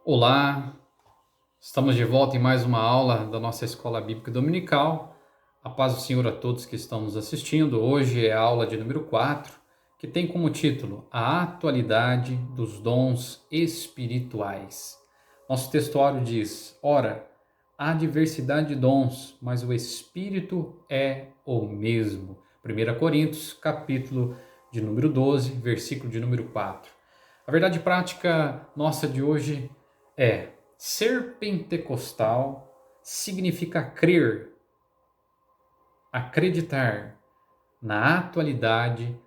Olá, estamos de volta em mais uma aula da nossa Escola Bíblica Dominical. A paz do Senhor a todos que estão nos assistindo. Hoje é a aula de número 4, que tem como título A Atualidade dos Dons Espirituais. Nosso textuário diz: Ora, há diversidade de dons, mas o Espírito é o mesmo. 1 Coríntios, capítulo de número 12, versículo de número 4. A verdade prática nossa de hoje é: ser pentecostal significa crer, acreditar na atualidade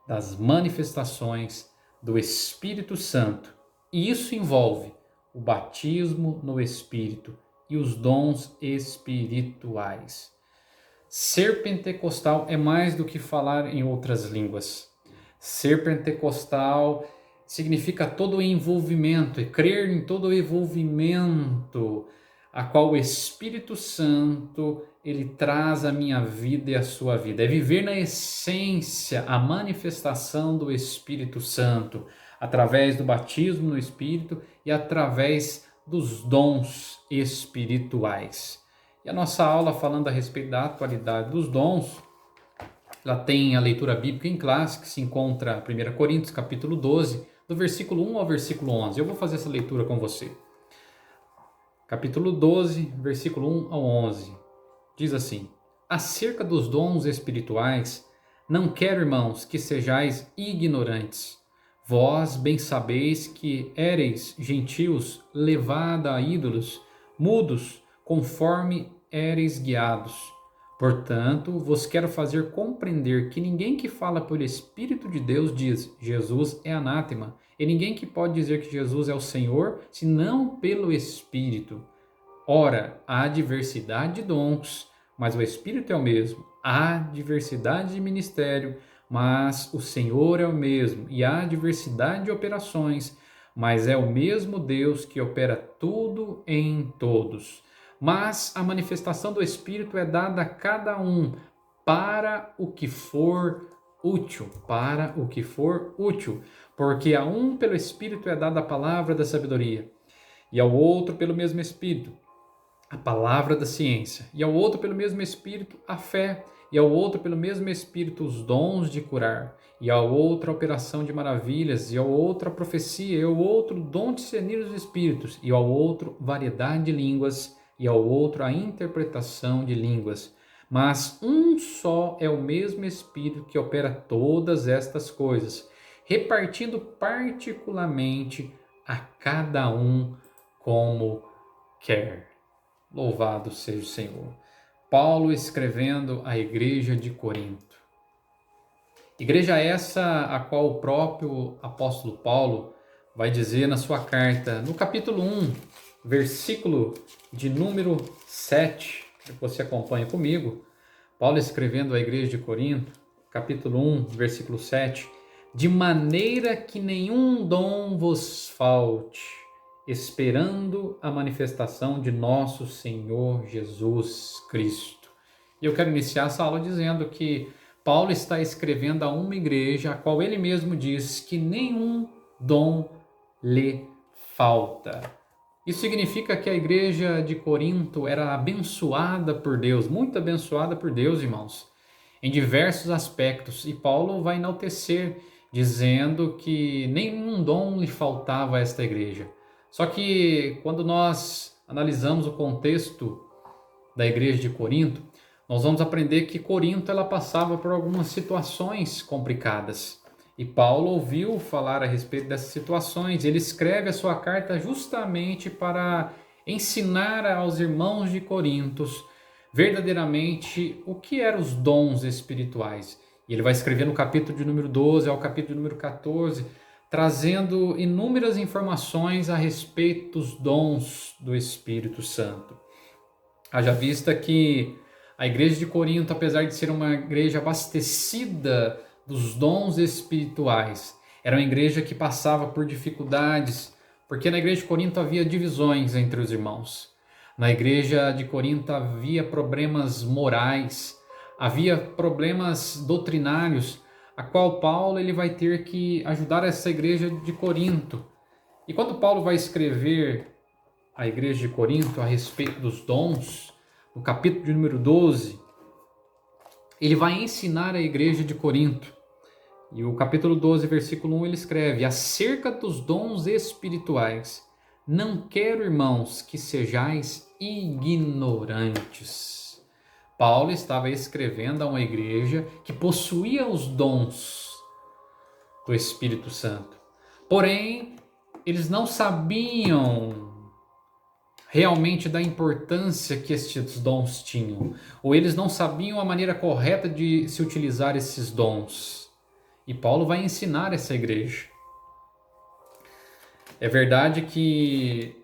das manifestações do Espírito Santo. E isso envolve o batismo no Espírito e os dons espirituais. Ser pentecostal é mais do que falar em outras línguas. Ser pentecostal significa todo o envolvimento e crer em todo o envolvimento a qual o Espírito Santo ele traz à minha vida e à sua vida. É viver na essência a manifestação do Espírito Santo através do batismo no Espírito e através dos dons espirituais. E a nossa aula falando a respeito da atualidade dos dons, ela tem a leitura bíblica em classe, que se encontra em 1 Coríntios, capítulo 12, do versículo 1 ao versículo 11. Eu vou fazer essa leitura com você. Capítulo 12, versículo 1 ao 11. Diz assim: Acerca dos dons espirituais, não quero, irmãos, que sejais ignorantes. Vós bem sabeis que éreis gentios levada a ídolos, mudos, conforme éreis guiados. Portanto, vos quero fazer compreender que ninguém que fala por Espírito de Deus diz Jesus é anátema, e ninguém que pode dizer que Jesus é o Senhor, senão pelo Espírito. Ora, há diversidade de dons, mas o Espírito é o mesmo. Há diversidade de ministério, mas o Senhor é o mesmo. E há diversidade de operações, mas é o mesmo Deus que opera tudo em todos. Mas a manifestação do Espírito é dada a cada um para o que for útil, porque a um pelo Espírito é dada a palavra da sabedoria, e ao outro pelo mesmo Espírito a palavra da ciência, e ao outro pelo mesmo Espírito a fé, e ao outro pelo mesmo Espírito os dons de curar, e ao outro a operação de maravilhas, e ao outro a profecia, e ao outro o dom de discernir os espíritos, e ao outro variedade de línguas, e ao outro a interpretação de línguas. Mas um só é o mesmo Espírito que opera todas estas coisas, repartindo particularmente a cada um como quer. Louvado seja o Senhor. Paulo escrevendo à igreja de Corinto. Igreja essa a qual o próprio apóstolo Paulo vai dizer na sua carta, no capítulo 1, versículo de número 7, que você acompanha comigo. Paulo escrevendo à igreja de Corinto, capítulo 1, versículo 7, de maneira que nenhum dom vos falte, esperando a manifestação de nosso Senhor Jesus Cristo. E eu quero iniciar essa aula dizendo que Paulo está escrevendo a uma igreja a qual ele mesmo diz que nenhum dom lhe falta. Isso significa que a igreja de Corinto era abençoada por Deus, muito abençoada por Deus, irmãos, em diversos aspectos. E Paulo vai enaltecer, dizendo que nenhum dom lhe faltava a esta igreja. Só que quando nós analisamos o contexto da igreja de Corinto, nós vamos aprender que Corinto ela passava por algumas situações complicadas. E Paulo ouviu falar a respeito dessas situações. Ele escreve a sua carta justamente para ensinar aos irmãos de Corinto verdadeiramente o que eram os dons espirituais. E ele vai escrever no capítulo de número 12 ao capítulo de número 14, trazendo inúmeras informações a respeito dos dons do Espírito Santo. Haja vista que a igreja de Corinto, apesar de ser uma igreja abastecida dos dons espirituais, era uma igreja que passava por dificuldades, porque na igreja de Corinto havia divisões entre os irmãos. Na igreja de Corinto havia problemas morais, havia problemas doutrinários, a qual Paulo ele vai ter que ajudar essa igreja de Corinto. E quando Paulo vai escrever à igreja de Corinto a respeito dos dons, no capítulo de número 12, ele vai ensinar a igreja de Corinto. E o capítulo 12, versículo 1, ele escreve: acerca dos dons espirituais, não quero, irmãos, que sejais ignorantes. Paulo estava escrevendo a uma igreja que possuía os dons do Espírito Santo. Porém, eles não sabiam realmente da importância que estes dons tinham, ou eles não sabiam a maneira correta de se utilizar esses dons. E Paulo vai ensinar essa igreja. É verdade que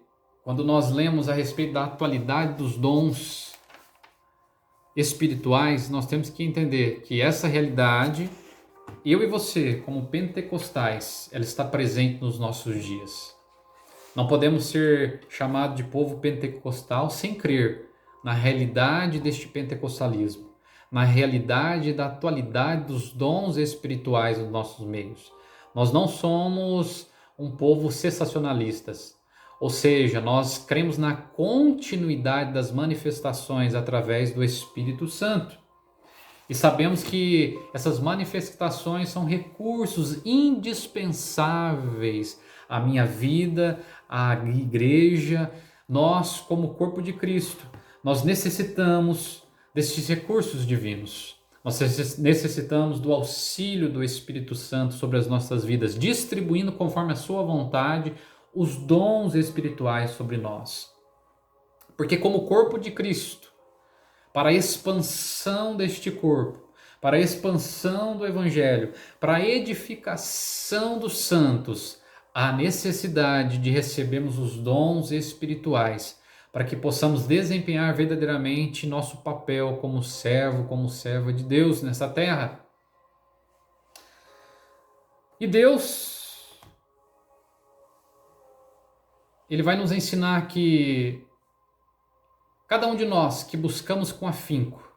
quando nós lemos a respeito da atualidade dos dons espirituais, nós temos que entender que essa realidade, eu e você, como pentecostais, ela está presente nos nossos dias. Não podemos ser chamados de povo pentecostal sem crer na realidade deste pentecostalismo, na realidade da atualidade dos dons espirituais nos nossos meios. Nós não somos um povo sensacionalistas, ou seja, nós cremos na continuidade das manifestações através do Espírito Santo. E sabemos que essas manifestações são recursos indispensáveis à minha vida, à igreja. Nós, como corpo de Cristo, nós necessitamos destes recursos divinos. Nós necessitamos do auxílio do Espírito Santo sobre as nossas vidas, distribuindo conforme a sua vontade os dons espirituais sobre nós. Porque como corpo de Cristo, para a expansão deste corpo, para a expansão do Evangelho, para a edificação dos santos, há necessidade de recebermos os dons espirituais, para que possamos desempenhar verdadeiramente nosso papel como servo, como serva de Deus nessa terra. E Deus, Ele vai nos ensinar que cada um de nós que buscamos com afinco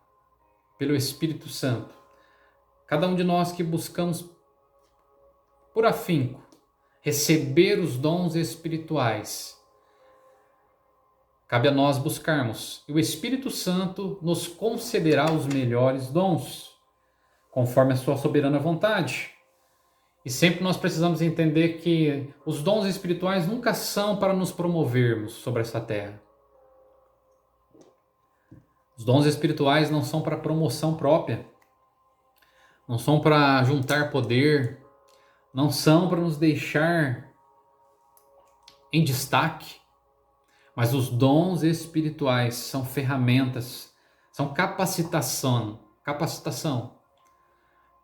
pelo Espírito Santo, cada um de nós que buscamos por afinco receber os dons espirituais, cabe a nós buscarmos, e o Espírito Santo nos concederá os melhores dons, conforme a sua soberana vontade. E sempre nós precisamos entender que os dons espirituais nunca são para nos promovermos sobre essa terra. Os dons espirituais não são para promoção própria, não são para juntar poder, não são para nos deixar em destaque, mas os dons espirituais são ferramentas, são capacitação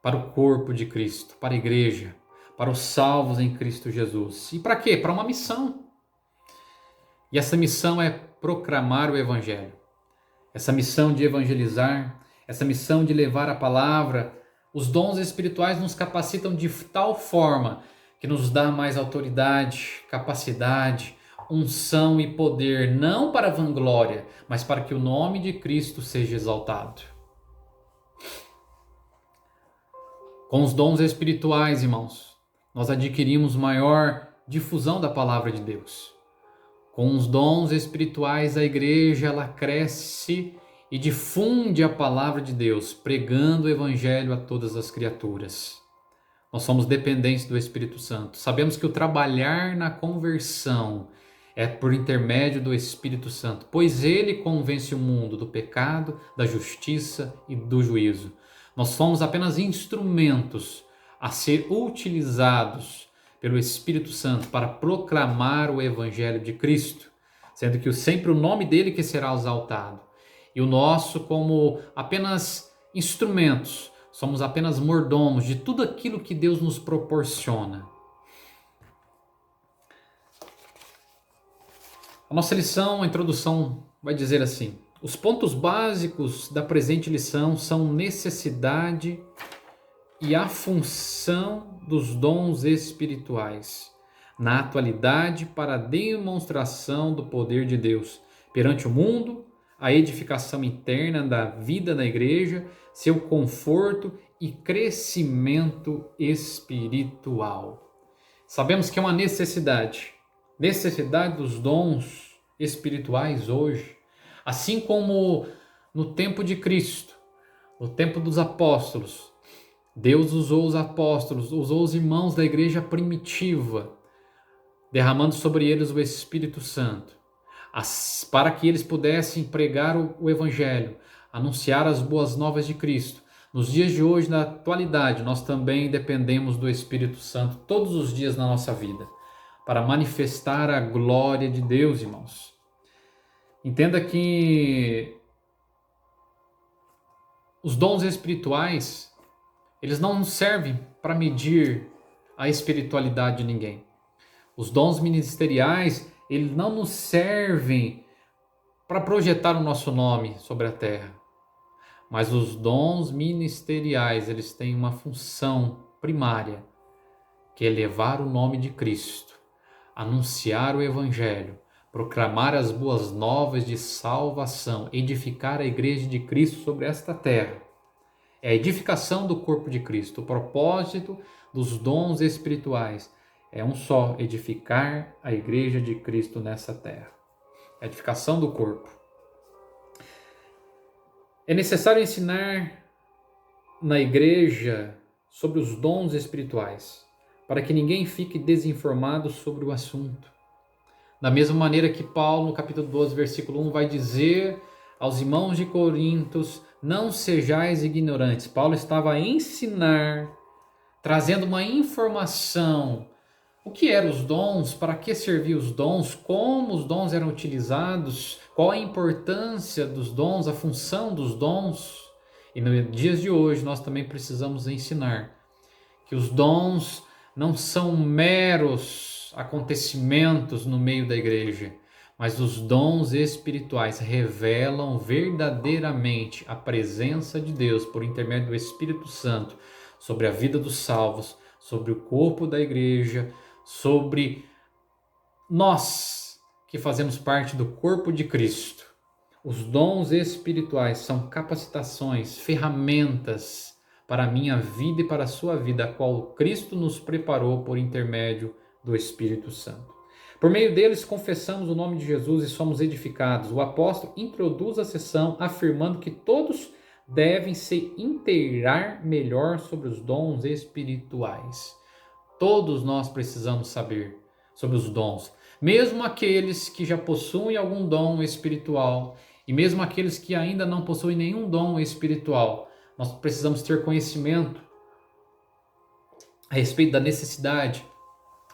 para o corpo de Cristo, para a igreja, para os salvos em Cristo Jesus. E para quê? Para uma missão. E essa missão é proclamar o Evangelho. Essa missão de evangelizar, essa missão de levar a palavra, os dons espirituais nos capacitam de tal forma que nos dá mais autoridade, capacidade, unção e poder, não para vanglória, mas para que o nome de Cristo seja exaltado. Com os dons espirituais, irmãos, nós adquirimos maior difusão da palavra de Deus. Com os dons espirituais, a igreja ela cresce e difunde a palavra de Deus, pregando o evangelho a todas as criaturas. Nós somos dependentes do Espírito Santo. Sabemos que o trabalhar na conversão é por intermédio do Espírito Santo, pois ele convence o mundo do pecado, da justiça e do juízo. Nós somos apenas instrumentos a ser utilizados pelo Espírito Santo para proclamar o Evangelho de Cristo, sendo que sempre o nome dele que será exaltado. E o nosso, como apenas instrumentos, somos apenas mordomos de tudo aquilo que Deus nos proporciona. A nossa lição, a introdução, vai dizer assim: os pontos básicos da presente lição são necessidade e a função dos dons espirituais na atualidade para a demonstração do poder de Deus perante o mundo, a edificação interna da vida da igreja, seu conforto e crescimento espiritual. Sabemos que é uma necessidade necessidade dos dons espirituais hoje, assim como no tempo de Cristo, no tempo dos apóstolos. Deus usou os apóstolos, usou os irmãos da igreja primitiva, derramando sobre eles o Espírito Santo, para que eles pudessem pregar o Evangelho, anunciar as boas novas de Cristo. Nos dias de hoje, na atualidade, nós também dependemos do Espírito Santo todos os dias na nossa vida, para manifestar a glória de Deus, irmãos. Entenda que os dons espirituais, eles não servem para medir a espiritualidade de ninguém. Os dons ministeriais, eles não nos servem para projetar o nosso nome sobre a terra. Mas os dons ministeriais, eles têm uma função primária, que é levar o nome de Cristo, anunciar o Evangelho, proclamar as boas novas de salvação, edificar a igreja de Cristo sobre esta terra. É a edificação do corpo de Cristo. O propósito dos dons espirituais é um só: edificar a igreja de Cristo nessa terra. A edificação do corpo. É necessário ensinar na igreja sobre os dons espirituais, para que ninguém fique desinformado sobre o assunto. Da mesma maneira que Paulo, no capítulo 12, versículo 1, vai dizer aos irmãos de Corintos: não sejais ignorantes. Paulo estava a ensinar, trazendo uma informação. O que eram os dons? Para que serviam os dons? Como os dons eram utilizados? Qual a importância dos dons? A função dos dons? E nos dias de hoje nós também precisamos ensinar que os dons não são meros acontecimentos no meio da igreja, mas os dons espirituais revelam verdadeiramente a presença de Deus por intermédio do Espírito Santo sobre a vida dos salvos, sobre o corpo da igreja, sobre nós que fazemos parte do corpo de Cristo. Os dons espirituais são capacitações, ferramentas para a minha vida e para a sua vida, a qual Cristo nos preparou por intermédio do Espírito Santo. Por meio deles confessamos o nome de Jesus e somos edificados. O apóstolo introduz a sessão afirmando que todos devem se inteirar melhor sobre os dons espirituais. Todos nós precisamos saber sobre os dons, mesmo aqueles que já possuem algum dom espiritual e mesmo aqueles que ainda não possuem nenhum dom espiritual. Nós precisamos ter conhecimento a respeito da necessidade,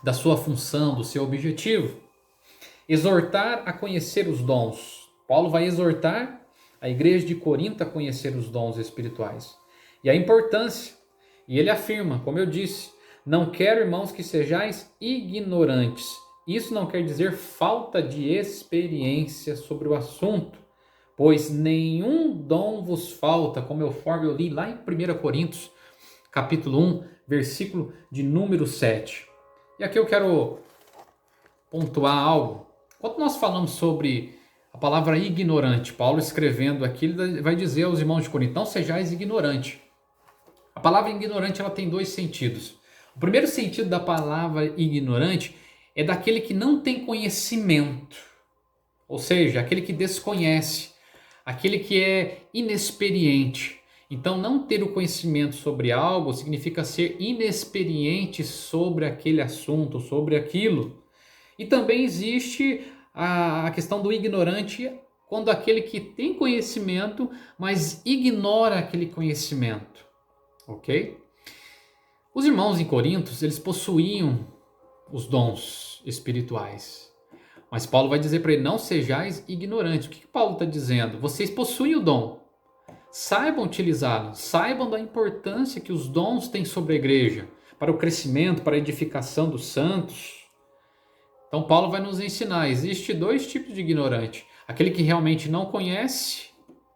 da sua função, do seu objetivo. Exortar a conhecer os dons. Paulo vai exortar a igreja de Corinto a conhecer os dons espirituais e a importância. E ele afirma, como eu disse: não quero, irmãos, que sejais ignorantes. Isso não quer dizer falta de experiência sobre o assunto, pois nenhum dom vos falta, como eu li lá em 1 Coríntios, capítulo 1, versículo de número 7. E aqui eu quero pontuar algo. Quando nós falamos sobre a palavra ignorante, Paulo escrevendo aqui, ele vai dizer aos irmãos de Corinto: não sejais ignorante. A palavra ignorante, ela tem dois sentidos. O primeiro sentido da palavra ignorante é daquele que não tem conhecimento, ou seja, aquele que desconhece, aquele que é inexperiente. Então, não ter o conhecimento sobre algo significa ser inexperiente sobre aquele assunto, sobre aquilo. E também existe a questão do ignorante, quando aquele que tem conhecimento, mas ignora aquele conhecimento, ok? Os irmãos em Corinto, eles possuíam os dons espirituais. Mas Paulo vai dizer para ele: não sejais ignorantes. O que Paulo está dizendo? Vocês possuem o dom. Saibam utilizá-lo. Saibam da importância que os dons têm sobre a igreja, para o crescimento, para a edificação dos santos. Então Paulo vai nos ensinar. Existe dois tipos de ignorante. Aquele que realmente não conhece,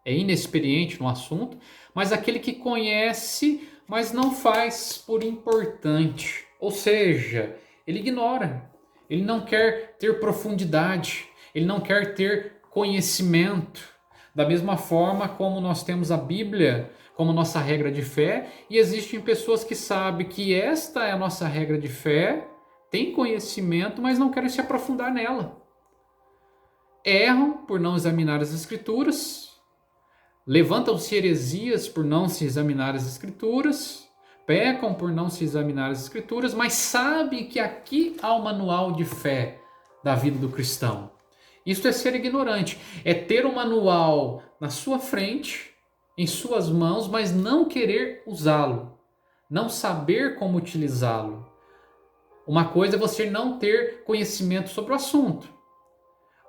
é inexperiente no assunto, mas aquele que conhece, mas não faz por importante. Ou seja, ele ignora, ele não quer ter profundidade, ele não quer ter conhecimento. Da mesma forma como nós temos a Bíblia como nossa regra de fé, e existem pessoas que sabem que esta é a nossa regra de fé, têm conhecimento, mas não querem se aprofundar nela. Erram por não examinar as Escrituras, levantam-se heresias por não se examinar as Escrituras, pecam por não se examinar as Escrituras, mas sabem que aqui há o manual de fé da vida do cristão. Isso é ser ignorante, é ter um manual na sua frente, em suas mãos, mas não querer usá-lo, não saber como utilizá-lo. Uma coisa é você não ter conhecimento sobre o assunto.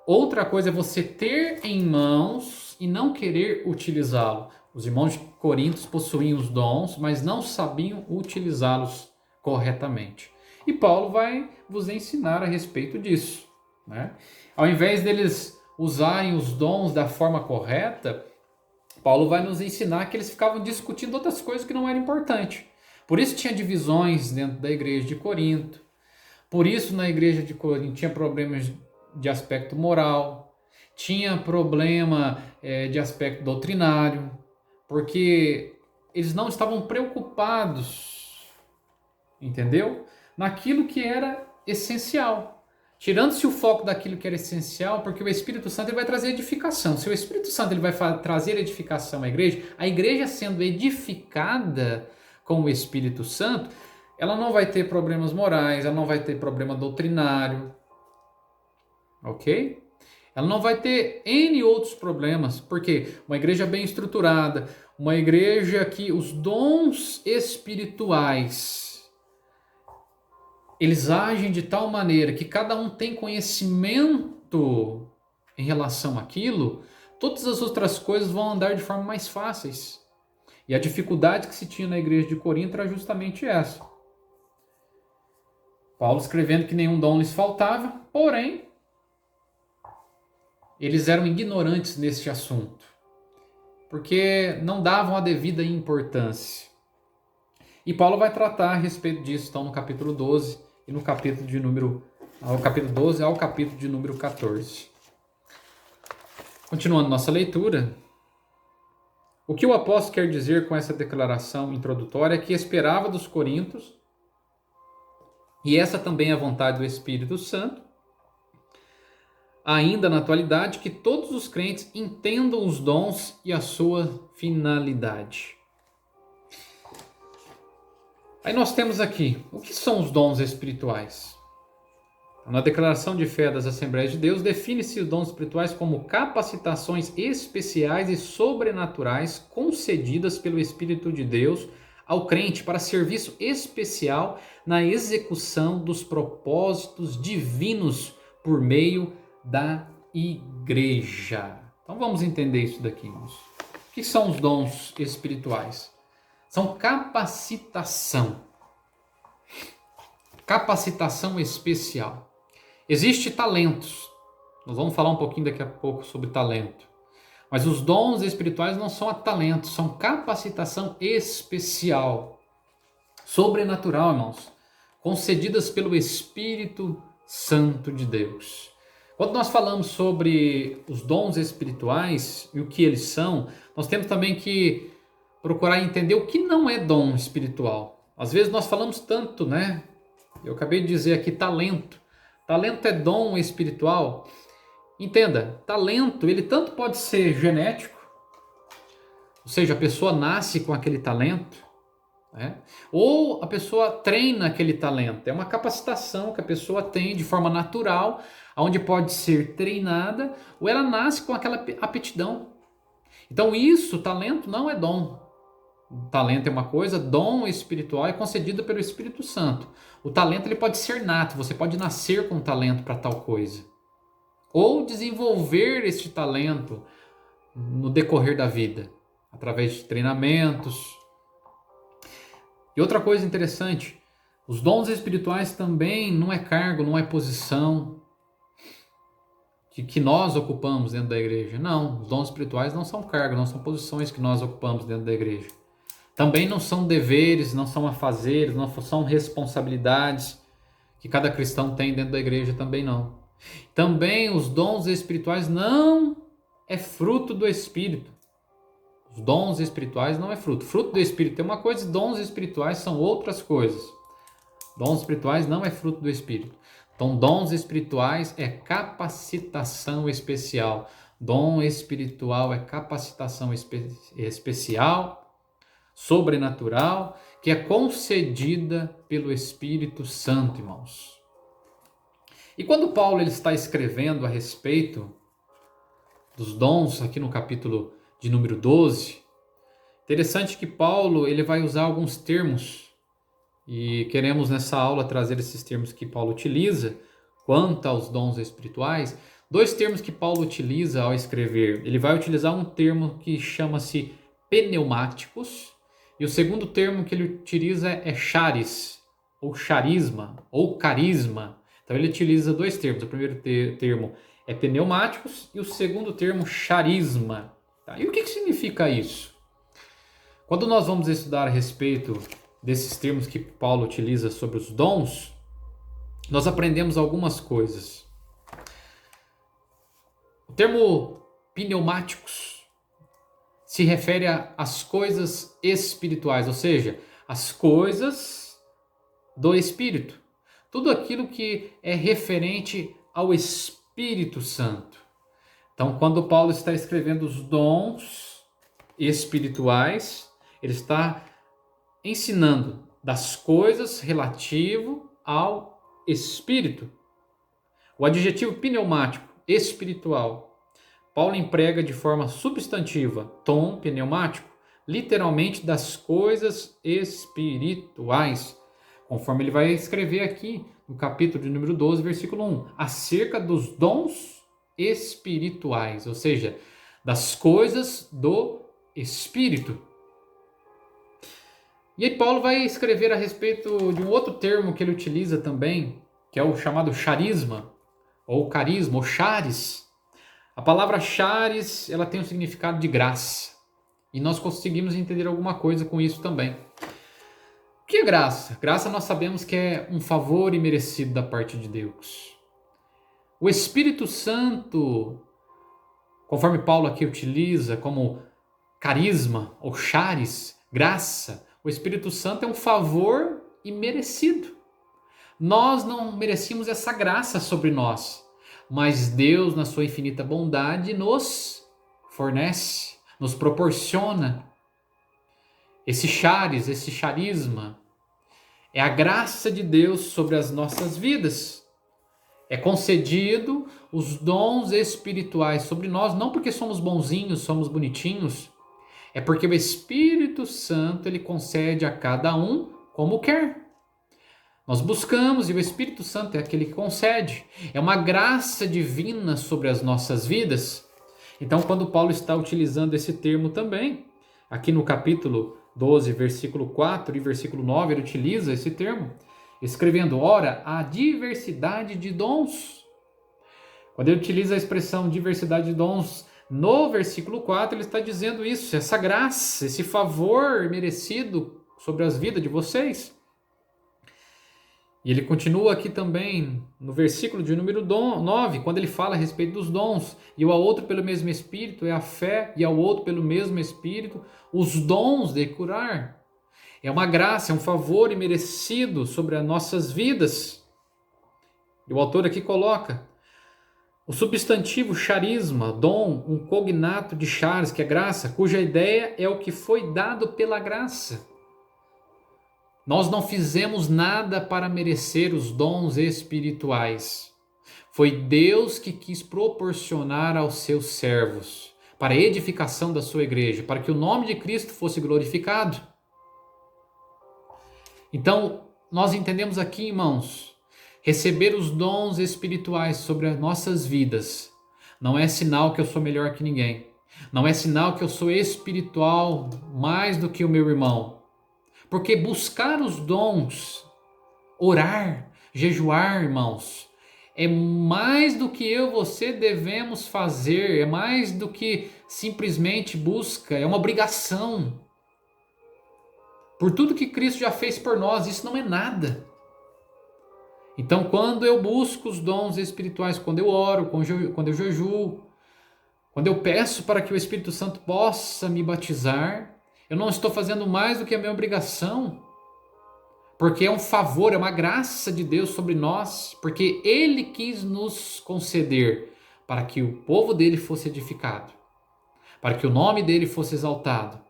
Outra coisa é você ter em mãos e não querer utilizá-lo. Os irmãos de Corinto possuíam os dons, mas não sabiam utilizá-los corretamente. E Paulo vai vos ensinar a respeito disso, né? Ao invés deles usarem os dons da forma correta, Paulo vai nos ensinar que eles ficavam discutindo outras coisas que não eram importantes. Por isso tinha divisões dentro da igreja de Corinto. Por isso na igreja de Corinto tinha problemas de aspecto moral, tinha problema de aspecto doutrinário, porque eles não estavam preocupados, entendeu? Naquilo que era essencial. Tirando-se o foco daquilo que era essencial, porque o Espírito Santo ele vai trazer edificação. Se o Espírito Santo ele vai trazer edificação à igreja sendo edificada com o Espírito Santo, ela não vai ter problemas morais, ela não vai ter problema doutrinário, ok? Ela não vai ter N outros problemas, porque uma igreja bem estruturada, uma igreja que os dons espirituais eles agem de tal maneira que cada um tem conhecimento em relação àquilo, todas as outras coisas vão andar de forma mais fáceis. E a dificuldade que se tinha na igreja de Corinto era justamente essa. Paulo escrevendo que nenhum dom lhes faltava, porém, eles eram ignorantes neste assunto, porque não davam a devida importância. E Paulo vai tratar a respeito disso, então, no capítulo 12 e no capítulo de número... ao capítulo 12 ao capítulo de número 14. Continuando nossa leitura, o que o apóstolo quer dizer com essa declaração introdutória é que esperava dos coríntios, e essa também é a vontade do Espírito Santo, ainda na atualidade, que todos os crentes entendam os dons e a sua finalidade. Aí nós temos aqui, o que são os dons espirituais? Na declaração de fé das Assembleias de Deus, define-se os dons espirituais como capacitações especiais e sobrenaturais concedidas pelo Espírito de Deus ao crente para serviço especial na execução dos propósitos divinos por meio da igreja. Então vamos entender isso daqui, irmãos. O que são os dons espirituais? São capacitação especial. Existem talentos, nós vamos falar um pouquinho daqui a pouco sobre talento, mas os dons espirituais não são talentos, são capacitação especial, sobrenatural, irmãos, concedidas pelo Espírito Santo de Deus. Quando nós falamos sobre os dons espirituais e o que eles são, nós temos também que procurar entender o que não é dom espiritual. Às vezes nós falamos tanto, né? Eu acabei de dizer aqui talento. Talento é dom espiritual. Entenda, talento, ele tanto pode ser genético, ou seja, a pessoa nasce com aquele talento, né? Ou a pessoa treina aquele talento. É uma capacitação que a pessoa tem de forma natural, onde pode ser treinada, ou ela nasce com aquela aptidão. Então isso, talento não é dom. Talento é uma coisa, dom espiritual é concedido pelo Espírito Santo. O talento ele pode ser nato, você pode nascer com talento para tal coisa. Ou desenvolver este talento no decorrer da vida, através de treinamentos. E outra coisa interessante, os dons espirituais também não é cargo, não é posição que nós ocupamos dentro da igreja. Não, os dons espirituais não são cargos, não são posições que nós ocupamos dentro da igreja. Também não são deveres, não são afazeres, não são responsabilidades que cada cristão tem dentro da igreja, também não. Também os dons espirituais não é fruto do Espírito. Os dons espirituais não é fruto. Fruto do Espírito é uma coisa, dons espirituais são outras coisas. Dons espirituais não é fruto do Espírito. Então, dons espirituais é capacitação especial. Dom espiritual é capacitação especial, sobrenatural, que é concedida pelo Espírito Santo, irmãos. E quando Paulo ele está escrevendo a respeito dos dons, aqui no capítulo de número 12, interessante que Paulo ele vai usar alguns termos, e queremos nessa aula trazer esses termos que Paulo utiliza quanto aos dons espirituais. Dois termos que Paulo utiliza ao escrever. Ele vai utilizar um termo que chama-se pneumáticos, e o segundo termo que ele utiliza é charis, ou charisma, ou carisma. Então ele utiliza dois termos. O primeiro termo é pneumáticos e o segundo termo charisma. Tá? E o que significa isso? Quando nós vamos estudar a respeito desses termos que Paulo utiliza sobre os dons, nós aprendemos algumas coisas. O termo pneumáticos se refere às coisas espirituais, ou seja, as coisas do Espírito. Tudo aquilo que é referente ao Espírito Santo. Então, quando Paulo está escrevendo os dons espirituais, ele está ensinando das coisas relativo ao Espírito. O adjetivo pneumático, espiritual, Paulo emprega de forma substantiva, tom pneumático, literalmente das coisas espirituais, conforme ele vai escrever aqui no capítulo de número 12, versículo 1, acerca dos dons espirituais, ou seja, das coisas do Espírito. E aí Paulo vai escrever a respeito de um outro termo que ele utiliza também, que é o chamado charisma, ou carisma, ou charis. A palavra charis, ela tem um significado de graça. E nós conseguimos entender alguma coisa com isso também. O que é graça? Graça nós sabemos que é um favor imerecido da parte de Deus. O Espírito Santo, conforme Paulo aqui utiliza como carisma, ou charis, graça, o Espírito Santo é um favor imerecido. Nós não merecíamos essa graça sobre nós, mas Deus, na sua infinita bondade, nos fornece, nos proporciona. Esse charis, esse charisma, é a graça de Deus sobre as nossas vidas. É concedido os dons espirituais sobre nós, não porque somos bonzinhos, somos bonitinhos, é porque o Espírito Santo ele concede a cada um como quer. Nós buscamos e o Espírito Santo é aquele que concede. É uma graça divina sobre as nossas vidas. Então, quando Paulo está utilizando esse termo também, aqui no capítulo 12, versículo 4 e versículo 9, ele utiliza esse termo, escrevendo, ora, a diversidade de dons. Quando ele utiliza a expressão diversidade de dons, no versículo 4, ele está dizendo isso, essa graça, esse favor merecido sobre as vidas de vocês. E ele continua aqui também no versículo de número 9, quando ele fala a respeito dos dons. E ao outro pelo mesmo Espírito é a fé, e ao outro pelo mesmo Espírito os dons de curar. É uma graça, é um favor imerecido sobre as nossas vidas. E o autor aqui coloca o substantivo charisma, dom, um cognato de charis, que é graça, cuja ideia é o que foi dado pela graça. Nós não fizemos nada para merecer os dons espirituais. Foi Deus que quis proporcionar aos seus servos, para a edificação da sua igreja, para que o nome de Cristo fosse glorificado. Então, nós entendemos aqui, irmãos, receber os dons espirituais sobre as nossas vidas não é sinal que eu sou melhor que ninguém. Não é sinal que eu sou espiritual mais do que o meu irmão. Porque buscar os dons, orar, jejuar, irmãos, é mais do que eu e você devemos fazer, é mais do que simplesmente busca, é uma obrigação. Por tudo que Cristo já fez por nós, isso não é nada. Então, quando eu busco os dons espirituais, quando eu oro, quando eu jejuo, quando eu peço para que o Espírito Santo possa me batizar, eu não estou fazendo mais do que a minha obrigação, porque é um favor, é uma graça de Deus sobre nós, porque Ele quis nos conceder para que o povo dele fosse edificado, para que o nome dele fosse exaltado,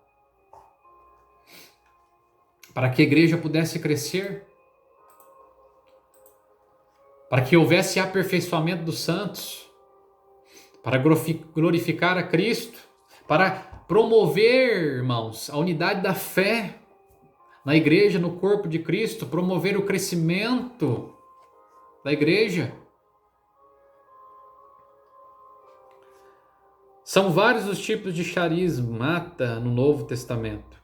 para que a igreja pudesse crescer, para que houvesse aperfeiçoamento dos santos, para glorificar a Cristo, para promover, irmãos, a unidade da fé na igreja, no corpo de Cristo, promover o crescimento da igreja. São vários os tipos de charismata no Novo Testamento.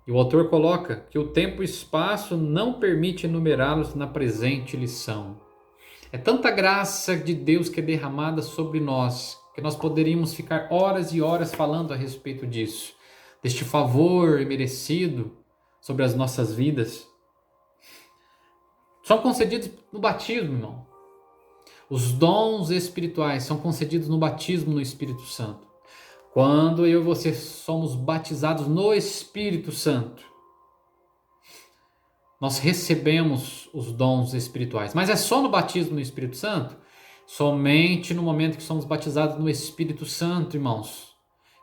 E o autor coloca que o tempo e o espaço não permite enumerá-los na presente lição. É tanta graça de Deus que é derramada sobre nós, que nós poderíamos ficar horas e horas falando a respeito disso, deste favor merecido sobre as nossas vidas. São concedidos no batismo, irmão. Os dons espirituais são concedidos no batismo no Espírito Santo. Quando eu e você somos batizados no Espírito Santo, nós recebemos os dons espirituais. Mas é só no batismo no Espírito Santo? Somente no momento que somos batizados no Espírito Santo, irmãos,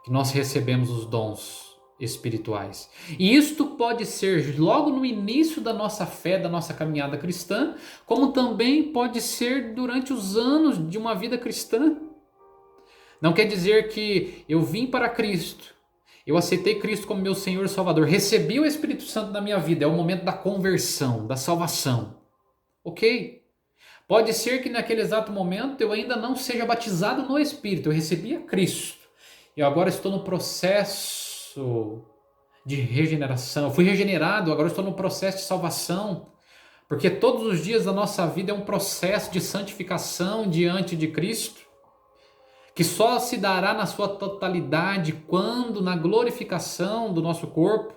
que nós recebemos os dons espirituais. E isto pode ser logo no início da nossa fé, da nossa caminhada cristã, como também pode ser durante os anos de uma vida cristã. Não quer dizer que eu vim para Cristo, eu aceitei Cristo como meu Senhor e Salvador, recebi o Espírito Santo na minha vida, é o momento da conversão, da salvação. Ok? Pode ser que naquele exato momento eu ainda não seja batizado no Espírito, eu recebi a Cristo. E agora estou no processo de regeneração, eu fui regenerado, agora estou no processo de salvação. Porque todos os dias da nossa vida é um processo de santificação diante de Cristo, que só se dará na sua totalidade quando, na glorificação do nosso corpo,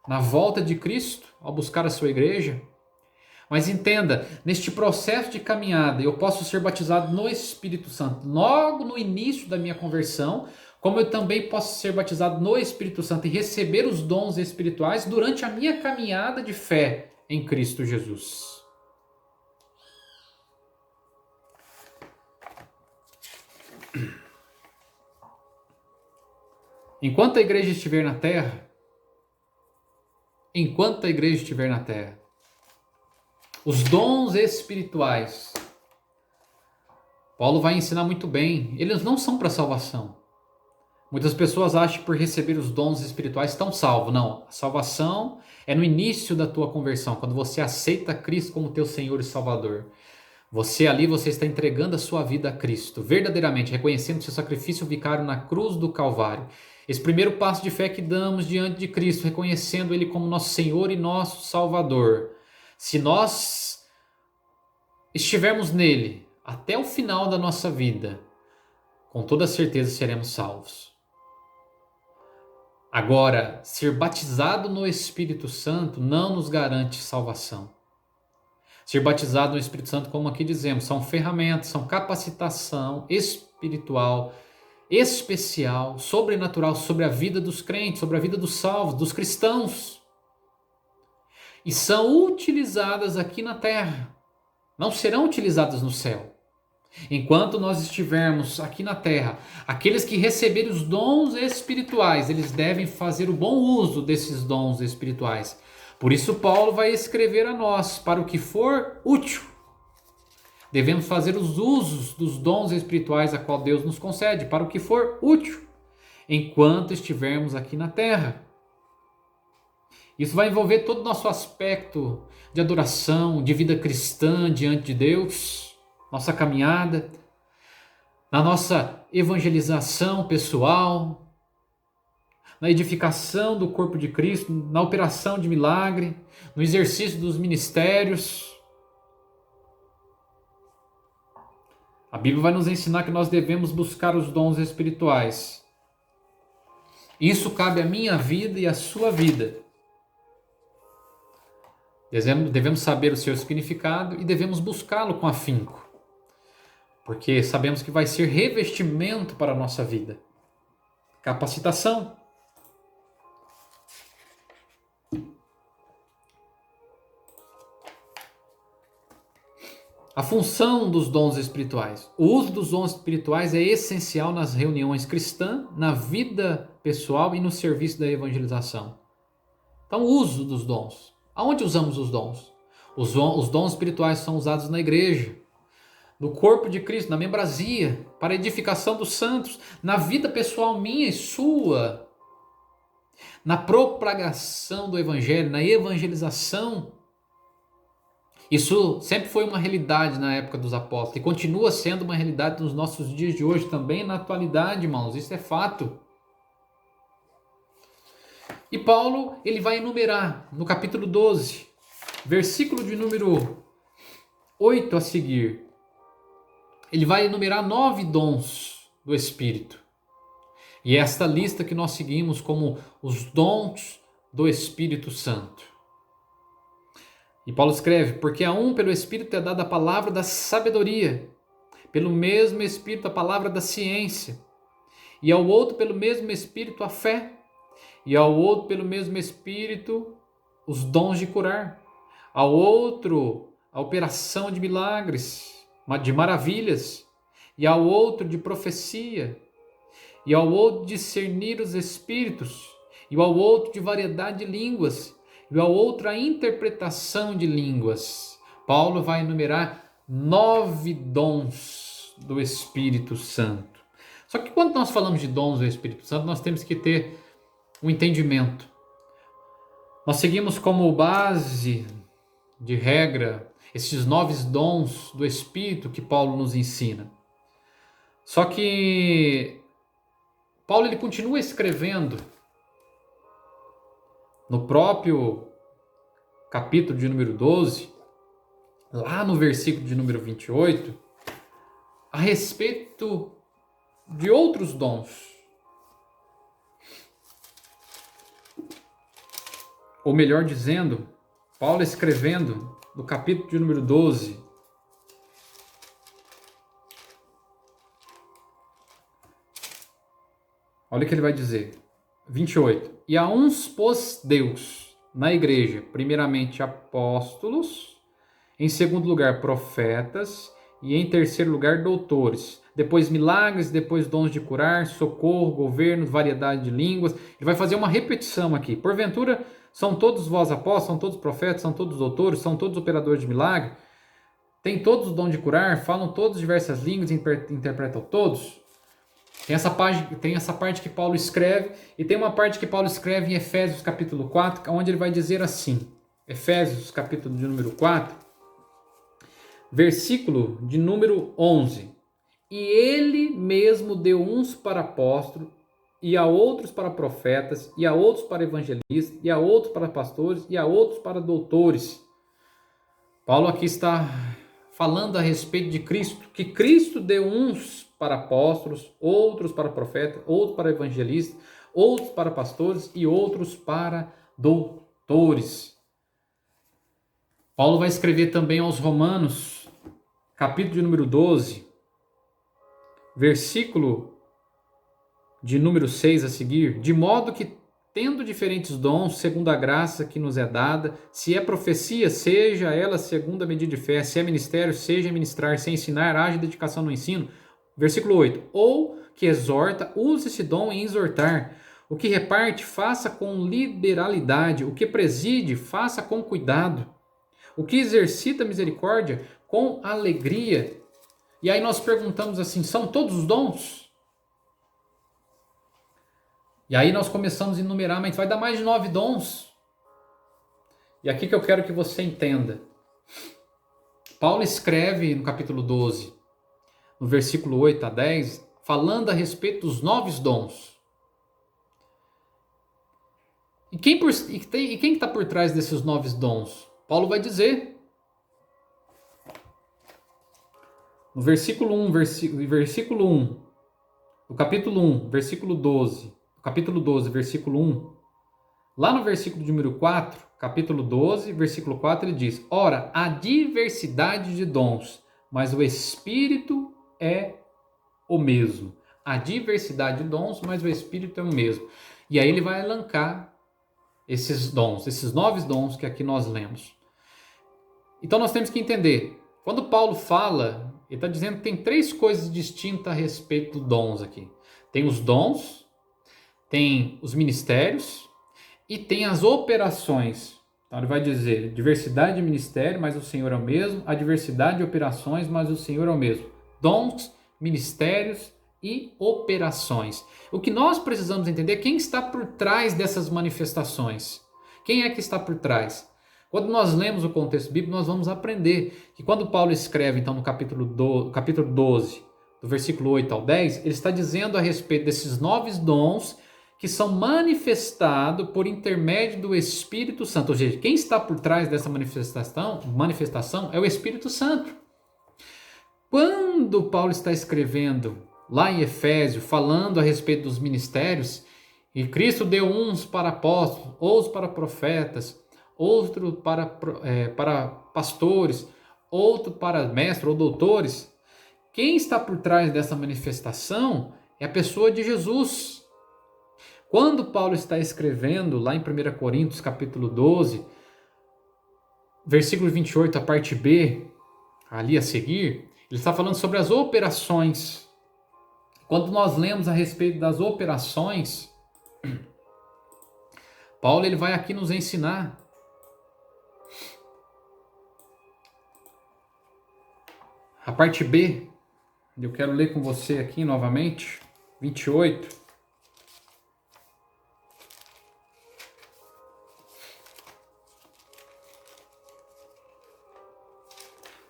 na volta de Cristo, ao buscar a sua igreja. Mas entenda, neste processo de caminhada, eu posso ser batizado no Espírito Santo logo no início da minha conversão, como eu também posso ser batizado no Espírito Santo e receber os dons espirituais durante a minha caminhada de fé em Cristo Jesus. Enquanto a igreja estiver na terra, os dons espirituais, Paulo vai ensinar muito bem, eles não são para salvação. Muitas pessoas acham que por receber os dons espirituais estão salvos. Não, a salvação é no início da tua conversão, quando você aceita Cristo como teu Senhor e Salvador. Você está entregando a sua vida a Cristo, verdadeiramente, reconhecendo seu sacrifício vicário na cruz do Calvário. Esse primeiro passo de fé que damos diante de Cristo, reconhecendo Ele como nosso Senhor e nosso Salvador. Se nós estivermos nele até o final da nossa vida, com toda certeza seremos salvos. Agora, ser batizado no Espírito Santo não nos garante salvação. Ser batizado no Espírito Santo, como aqui dizemos, são ferramentas, são capacitação espiritual, especial, sobrenatural sobre a vida dos crentes, sobre a vida dos salvos, dos cristãos. E são utilizadas aqui na terra, não serão utilizadas no céu. Enquanto nós estivermos aqui na terra, aqueles que receberem os dons espirituais, eles devem fazer o bom uso desses dons espirituais. Por isso Paulo vai escrever a nós, para o que for útil. Devemos fazer os usos dos dons espirituais a qual Deus nos concede, para o que for útil, enquanto estivermos aqui na terra. Isso vai envolver todo o nosso aspecto de adoração, de vida cristã diante de Deus, nossa caminhada, na nossa evangelização pessoal, na edificação do corpo de Cristo, na operação de milagre, no exercício dos ministérios. A Bíblia vai nos ensinar que nós devemos buscar os dons espirituais. Isso cabe à minha vida e à sua vida. Devemos saber o seu significado e devemos buscá-lo com afinco, porque sabemos que vai ser revestimento para a nossa vida. Capacitação. A função dos dons espirituais. O uso dos dons espirituais é essencial nas reuniões cristãs, na vida pessoal e no serviço da evangelização. Então, o uso dos dons. Aonde usamos os dons? Os dons espirituais são usados na igreja, no corpo de Cristo, na membrasia, para a edificação dos santos, na vida pessoal minha e sua, na propagação do evangelho, na evangelização. Isso sempre foi uma realidade na época dos apóstolos e continua sendo uma realidade nos nossos dias de hoje, também na atualidade, irmãos. Isso é fato. E Paulo, ele vai enumerar no capítulo 12, versículo de número 8 a seguir. Ele vai enumerar 9 dons do Espírito. E é esta lista que nós seguimos como os dons do Espírito Santo. E Paulo escreve: porque a um pelo Espírito é dada a palavra da sabedoria, pelo mesmo Espírito a palavra da ciência, e ao outro pelo mesmo Espírito a fé, e ao outro pelo mesmo Espírito os dons de curar, ao outro a operação de milagres, de maravilhas, e ao outro de profecia, e ao outro discernir os espíritos, e ao outro de variedade de línguas, e ao outro a interpretação de línguas. Paulo vai enumerar 9 dons do Espírito Santo. Só que quando nós falamos de dons do Espírito Santo, nós temos que ter um entendimento. Nós seguimos como base de regra esses 9 dons do Espírito que Paulo nos ensina. Só que Paulo ele continua escrevendo no próprio capítulo de número 12, lá no versículo de número 28, a respeito de outros dons. Ou melhor dizendo, Paulo escrevendo no capítulo de número 12, olha o que ele vai dizer. 28. E a uns pôs Deus na igreja, primeiramente apóstolos, em segundo lugar profetas e em terceiro lugar doutores. Depois milagres, depois dons de curar, socorro, governo, variedade de línguas. Ele vai fazer uma repetição aqui. Porventura, são todos vós apóstolos, são todos profetas, são todos doutores, são todos operadores de milagre? Tem todos o dom de curar? Falam todos diversas línguas, interpretam todos? Tem essa parte que Paulo escreve, e tem uma parte que Paulo escreve em Efésios capítulo 4, onde ele vai dizer assim, Efésios capítulo de número 4, versículo de número 11. E ele mesmo deu uns para apóstolos, e a outros para profetas, e a outros para evangelistas, e a outros para pastores, e a outros para doutores. Paulo aqui está falando a respeito de Cristo, que Cristo deu uns para apóstolos, outros para profetas, outros para evangelistas, outros para pastores e outros para doutores. Paulo vai escrever também aos Romanos, capítulo de número 12, versículo de número 6 a seguir, de modo que, tendo diferentes dons, segundo a graça que nos é dada, se é profecia, seja ela segundo a medida de fé, se é ministério, seja ministrar, se é ensinar, haja dedicação no ensino. Versículo 8. Ou que exorta, use esse dom em exortar. O que reparte, faça com liberalidade. O que preside, faça com cuidado. O que exercita misericórdia, com alegria. E aí nós perguntamos assim, são todos os dons? E aí nós começamos a enumerar, mas vai dar mais de 9 dons. E aqui que eu quero que você entenda. Paulo escreve no capítulo 12, no versículo 8 a 10, falando a respeito dos 9 dons. E quem está por trás desses 9 dons? Paulo vai dizer. No versículo 1, no capítulo 1, versículo 12, no capítulo 12, versículo 1, lá no versículo de número 4, capítulo 12, versículo 4, ele diz: ora, há diversidade de dons, mas o Espírito é o mesmo. Há diversidade de dons, mas o Espírito é o mesmo. E aí ele vai elencar esses dons, esses 9 dons que aqui nós lemos. Então nós temos que entender, Quando Paulo fala, ele está dizendo que tem três coisas distintas a respeito dos dons aqui. Tem os dons, tem os ministérios e tem as operações. Então ele vai dizer diversidade de ministério, mas o Senhor é o mesmo. A diversidade de operações, mas o Senhor é o mesmo. Dons, ministérios e operações. O que nós precisamos entender é quem está por trás dessas manifestações. Quem é que está por trás? Quando nós lemos o contexto bíblico, nós vamos aprender que quando Paulo escreve, então, no capítulo 12, do versículo 8 ao 10, ele está dizendo a respeito desses novos dons que são manifestados por intermédio do Espírito Santo. Ou seja, quem está por trás dessa manifestação é o Espírito Santo. Quando Paulo está escrevendo lá em Efésios, falando a respeito dos ministérios, e Cristo deu uns para apóstolos, outros para profetas, outro para pastores, outro para mestres ou doutores. Quem está por trás dessa manifestação é a pessoa de Jesus. Quando Paulo está escrevendo lá em 1 Coríntios capítulo 12, versículo 28, a parte B, ali a seguir, ele está falando sobre as operações. Quando nós lemos a respeito das operações, Paulo ele vai aqui nos ensinar a parte B. Eu quero ler com você aqui novamente, 28.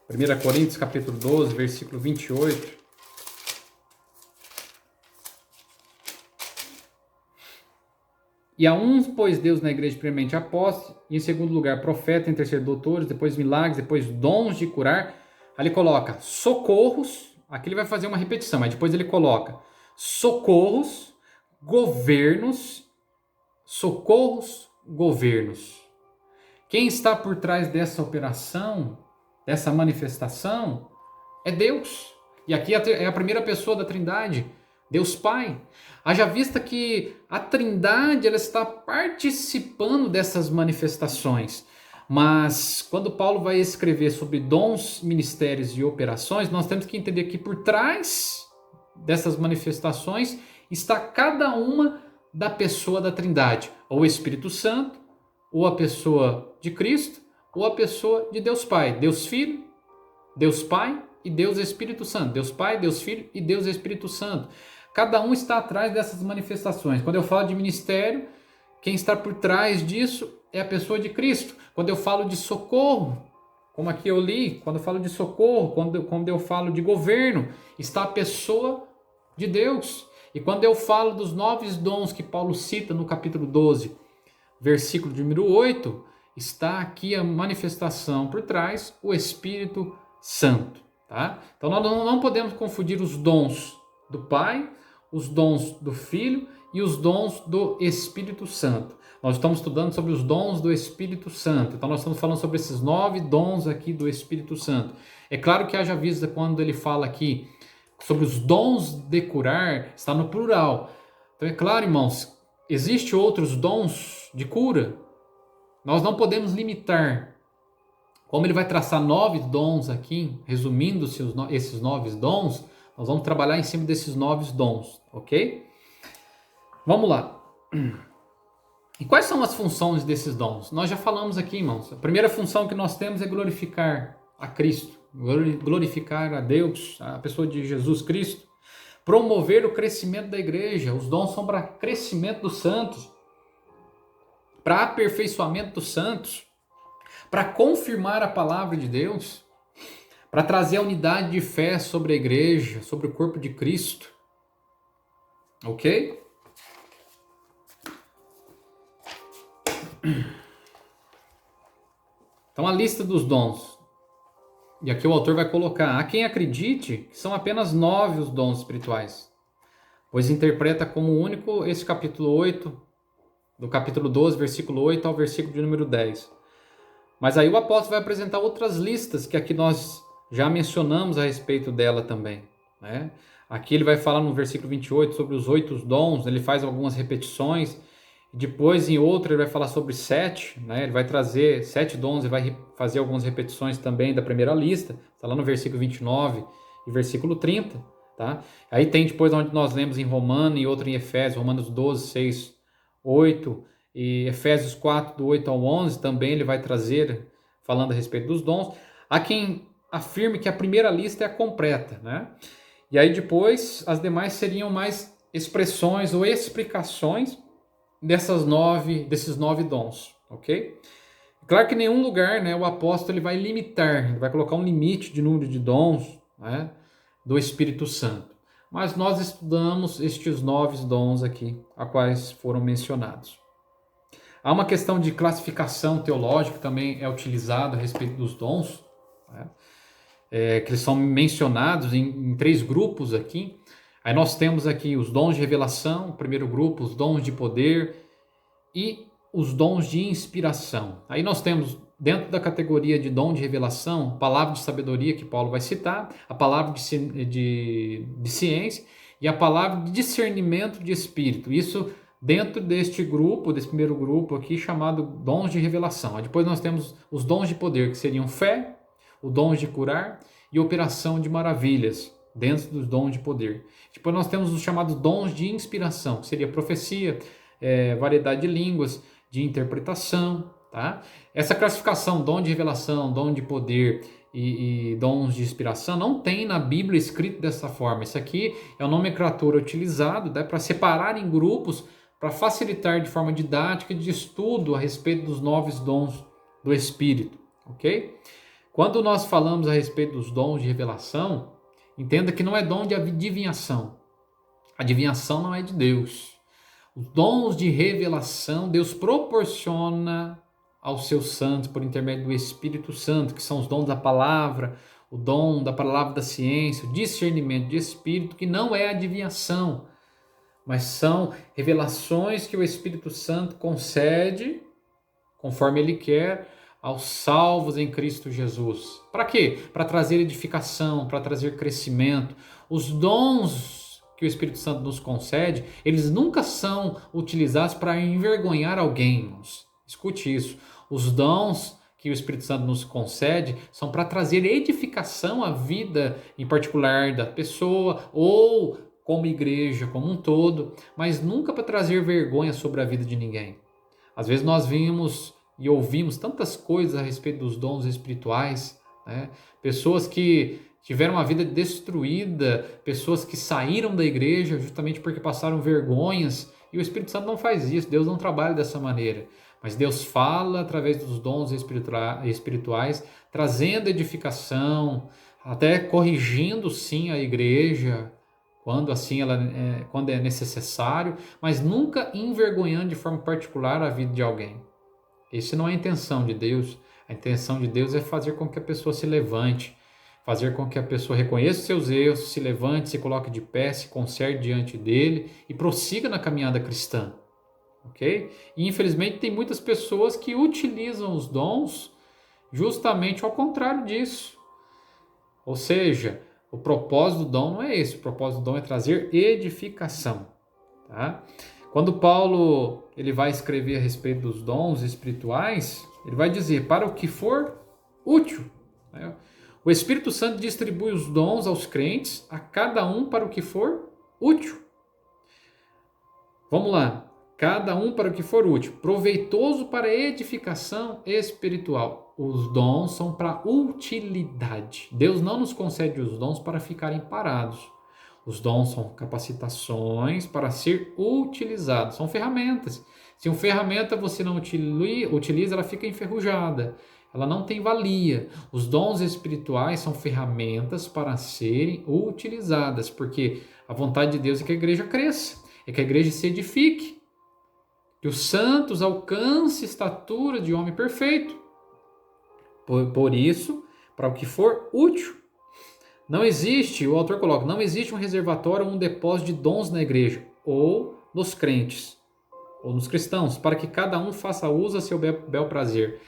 Primeira Coríntios capítulo 12, versículo 28. E a uns pôs Deus na igreja primeiramente apóstolos, e em segundo lugar profeta, em terceiro doutores, depois milagres, depois dons de curar. Aí ele coloca socorros, aqui ele vai fazer uma repetição, mas depois ele coloca socorros, governos. Quem está por trás dessa operação, dessa manifestação, é Deus. E aqui é a primeira pessoa da Trindade, Deus Pai. Haja vista que a Trindade ela está participando dessas manifestações. Mas quando Paulo vai escrever sobre dons, ministérios e operações, nós temos que entender que por trás dessas manifestações está cada uma da pessoa da Trindade, ou o Espírito Santo, ou a pessoa de Cristo, ou a pessoa de Deus Pai, Deus Filho, Deus Pai e Deus Espírito Santo. Deus Pai, Deus Filho e Deus Espírito Santo. Cada um está atrás dessas manifestações. Quando eu falo de ministério, quem está por trás disso é a pessoa de Cristo. Quando eu falo de socorro, como aqui eu li, quando eu falo de socorro, quando eu falo de governo, está a pessoa de Deus. E quando eu falo dos novos dons que Paulo cita no capítulo 12, versículo de número 8, está aqui a manifestação por trás, o Espírito Santo. Tá? Então nós não podemos confundir os dons do Pai, os dons do Filho e os dons do Espírito Santo. Nós estamos estudando sobre os dons do Espírito Santo. Então nós estamos falando sobre esses 9 dons aqui do Espírito Santo. É claro que haja vista quando ele fala aqui sobre os dons de curar, está no plural. Então é claro, irmãos, existem outros dons de cura. Nós não podemos limitar. Como ele vai traçar 9 dons aqui, resumindo-se esses 9 dons, nós vamos trabalhar em cima desses 9 dons, ok? Vamos lá. E quais são as funções desses dons? Nós já falamos aqui, irmãos. A primeira função que nós temos é glorificar a Cristo, glorificar a Deus, a pessoa de Jesus Cristo, promover o crescimento da igreja. Os dons são para crescimento dos santos, para aperfeiçoamento dos santos, para confirmar a palavra de Deus, para trazer a unidade de fé sobre a igreja, sobre o corpo de Cristo. Ok? Então a lista dos dons. E aqui o autor vai colocar: há quem acredite que são apenas 9 os dons espirituais, pois interpreta como único esse capítulo 8, do capítulo 12, versículo 8 ao versículo de número 10. Mas aí o apóstolo vai apresentar outras listas que aqui nós já mencionamos a respeito dela também, né? Aqui ele vai falar no versículo 28 sobre os 8 dons, ele faz algumas repetições. Depois, em outro, ele vai falar sobre 7, né? Ele vai trazer 7 dons e vai fazer algumas repetições também da primeira lista. Está lá no versículo 29 e versículo 30, tá? Aí tem depois onde nós lemos em Romano e outro em Efésios, Romanos 12, 6, 8 e Efésios 4, do 8 ao 11, também ele vai trazer, falando a respeito dos dons. Há quem afirme que a primeira lista é a completa, né? E aí depois as demais seriam mais expressões ou explicações desses nove dons, ok? Claro que em nenhum lugar, né, o apóstolo ele vai limitar, ele vai colocar um limite de número de dons, né, do Espírito Santo. Mas nós estudamos estes 9 dons aqui, a quais foram mencionados. Há uma questão de classificação teológica que também é utilizada a respeito dos dons, né, que eles são mencionados em 3 grupos aqui. Aí nós temos aqui os dons de revelação, o primeiro grupo, os dons de poder e os dons de inspiração. Aí nós temos, dentro da categoria de dom de revelação, a palavra de sabedoria que Paulo vai citar, a palavra de ciência e a palavra de discernimento de espírito. Isso dentro deste grupo, desse primeiro grupo aqui, chamado dons de revelação. Aí depois nós temos os dons de poder, que seriam fé, o dom de curar e operação de maravilhas, dentro dos dons de poder. Depois nós temos os chamados dons de inspiração, que seria profecia, variedade de línguas, de interpretação, tá? Essa classificação, dom de revelação, dom de poder e dons de inspiração, não tem na Bíblia escrito dessa forma. Isso aqui é uma nomenclatura utilizada, né, para separar em grupos, para facilitar de forma didática de estudo a respeito dos 9 dons do Espírito, ok? Quando nós falamos a respeito dos dons de revelação, entenda que não é dom de adivinhação. A adivinhação não é de Deus. Os dons de revelação, Deus proporciona aos seus santos por intermédio do Espírito Santo, que são os dons da palavra, o dom da palavra da ciência, o discernimento de espírito, que não é adivinhação, mas são revelações que o Espírito Santo concede, conforme Ele quer, aos salvos em Cristo Jesus. Para quê? Para trazer edificação, para trazer crescimento. Os dons que o Espírito Santo nos concede, eles nunca são utilizados para envergonhar alguém, irmãos. Escute isso. Os dons que o Espírito Santo nos concede são para trazer edificação à vida, em particular da pessoa, ou como igreja como um todo, mas nunca para trazer vergonha sobre a vida de ninguém. Às vezes nós vimos e ouvimos tantas coisas a respeito dos dons espirituais, né? Pessoas que tiveram uma vida destruída, pessoas que saíram da igreja justamente porque passaram vergonhas, e o Espírito Santo não faz isso, Deus não trabalha dessa maneira. Mas Deus fala através dos dons espirituais, trazendo edificação, até corrigindo sim a igreja, quando assim quando é necessário, mas nunca envergonhando de forma particular a vida de alguém. Isso não é a intenção de Deus. A intenção de Deus é fazer com que a pessoa se levante, fazer com que a pessoa reconheça os seus erros, se levante, se coloque de pé, se conserte diante dele e prossiga na caminhada cristã. Ok? E infelizmente tem muitas pessoas que utilizam os dons justamente ao contrário disso. Ou seja, o propósito do dom não é esse. O propósito do dom é trazer edificação. Tá? Quando Paulo ele vai escrever a respeito dos dons espirituais, ele vai dizer, para o que for útil. Né? O Espírito Santo distribui os dons aos crentes, a cada um para o que for útil. Vamos lá. Cada um para o que for útil, proveitoso para a edificação espiritual. Os dons são para utilidade. Deus não nos concede os dons para ficarem parados. Os dons são capacitações para ser utilizados, são ferramentas. Se uma ferramenta você não utiliza, ela fica enferrujada, ela não tem valia. Os dons espirituais são ferramentas para serem utilizadas, porque a vontade de Deus é que a igreja cresça, é que a igreja se edifique, que os santos alcancem estatura de homem perfeito. Por isso, para o que for útil. Não existe, o autor coloca, não existe um reservatório ou um depósito de dons na igreja, ou nos crentes, ou nos cristãos, para que cada um faça uso a seu bel prazer.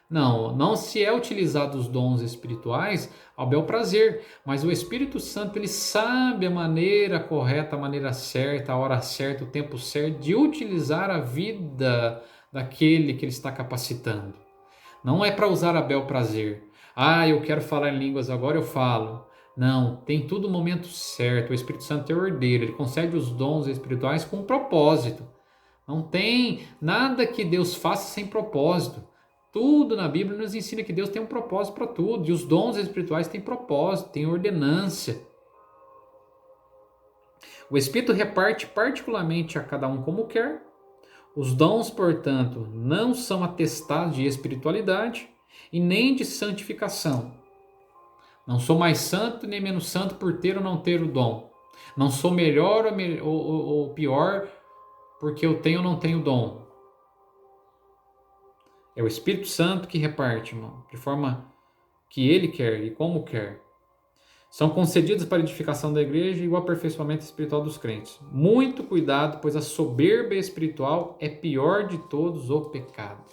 Não, não se é utilizado os dons espirituais ao bel prazer, mas o Espírito Santo, ele sabe a maneira correta, a maneira certa, a hora certa, o tempo certo de utilizar a vida daquele que ele está capacitando. Não é para usar a bel prazer. Ah, eu quero falar em línguas agora, eu falo. Não, tem tudo o momento certo. O Espírito Santo é ordeiro, ele concede os dons espirituais com um propósito. Não tem nada que Deus faça sem propósito. Tudo na Bíblia nos ensina que Deus tem um propósito para tudo. E os dons espirituais têm propósito, têm ordenância. O Espírito reparte particularmente a cada um como quer. Os dons, portanto, não são atestados de espiritualidade e nem de santificação. Não sou mais santo nem menos santo por ter ou não ter o dom. Não sou melhor ou pior porque eu tenho ou não tenho o dom. É o Espírito Santo que reparte, irmão, de forma que ele quer e como quer. São concedidos para a edificação da igreja e o aperfeiçoamento espiritual dos crentes. Muito cuidado, pois a soberba espiritual é pior de todos o pecado.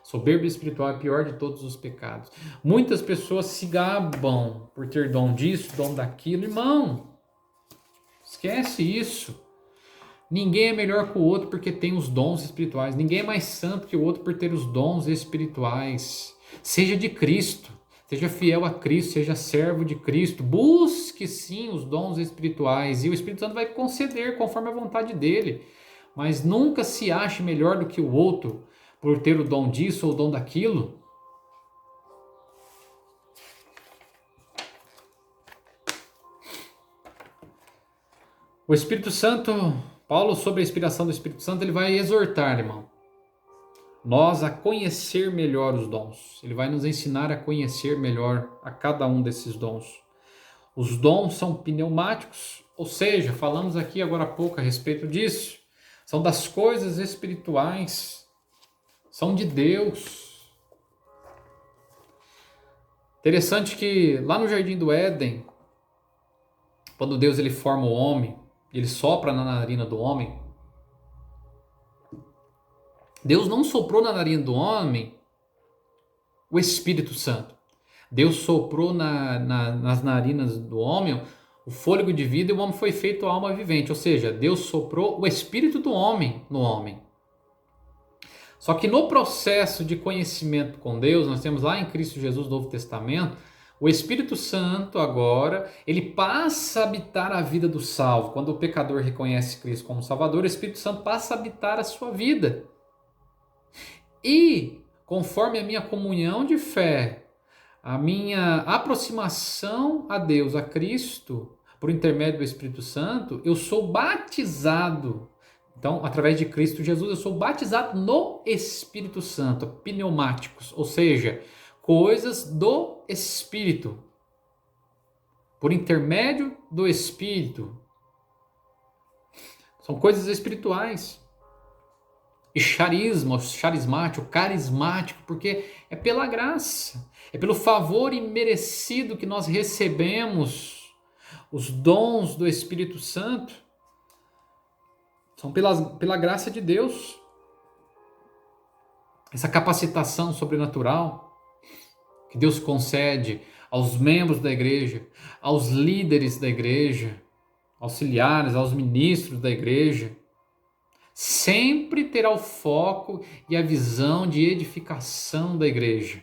Soberba espiritual é pior de todos os pecados. Muitas pessoas se gabam por ter dom disso, dom daquilo. Irmão, esquece isso. Ninguém é melhor que o outro porque tem os dons espirituais. Ninguém é mais santo que o outro por ter os dons espirituais. Seja de Cristo. Seja fiel a Cristo, seja servo de Cristo. Busque sim os dons espirituais e o Espírito Santo vai conceder conforme a vontade dele. Mas nunca se ache melhor do que o outro por ter o dom disso ou o dom daquilo. O Espírito Santo, Paulo, sobre a inspiração do Espírito Santo, ele vai exortar, irmão, nós a conhecer melhor os dons. Ele vai nos ensinar a conhecer melhor a cada um desses dons. Os dons são pneumáticos, ou seja, falamos aqui agora há pouco a respeito disso. São das coisas espirituais, são de Deus. Interessante que lá no Jardim do Éden, quando Deus ele forma o homem, ele sopra na narina do homem, Deus não soprou na narina do homem o Espírito Santo. Deus soprou nas narinas do homem o fôlego de vida e o homem foi feito alma vivente. Ou seja, Deus soprou o Espírito do homem no homem. Só que no processo de conhecimento com Deus, nós temos lá em Cristo Jesus, Novo Testamento, o Espírito Santo agora, ele passa a habitar a vida do salvo. Quando o pecador reconhece Cristo como Salvador, o Espírito Santo passa a habitar a sua vida. E, conforme a minha comunhão de fé, a minha aproximação a Deus, a Cristo, por intermédio do Espírito Santo, eu sou batizado. Então, através de Cristo Jesus, eu sou batizado no Espírito Santo, pneumáticos, ou seja, coisas do Espírito. Por intermédio do Espírito. São coisas espirituais. E charismático, carismático, porque é pela graça, é pelo favor imerecido que nós recebemos os dons do Espírito Santo. São pela graça de Deus. Essa capacitação sobrenatural que Deus concede aos membros da igreja, aos líderes da igreja, auxiliares, aos ministros da igreja, sempre terá o foco e a visão de edificação da igreja.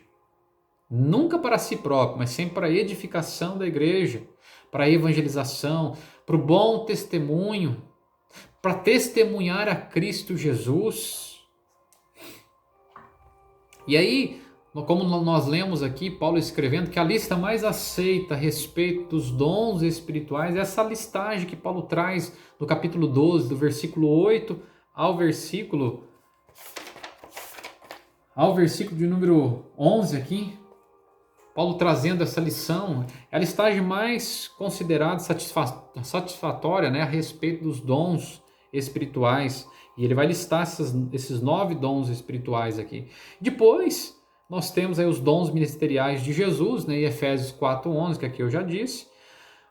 Nunca para si próprio, mas sempre para a edificação da igreja, para a evangelização, para o bom testemunho, para testemunhar a Cristo Jesus. E aí, como nós lemos aqui, Paulo escrevendo que a lista mais aceita a respeito dos dons espirituais é essa listagem que Paulo traz no capítulo 12, do versículo 8 ao versículo de número 11 aqui, Paulo trazendo essa lição, é a listagem mais considerada satisfatória, né, a respeito dos dons espirituais, e ele vai listar esses 9 dons espirituais aqui. Depois, nós temos aí os dons ministeriais de Jesus, né, em Efésios 4:11, que aqui eu já disse,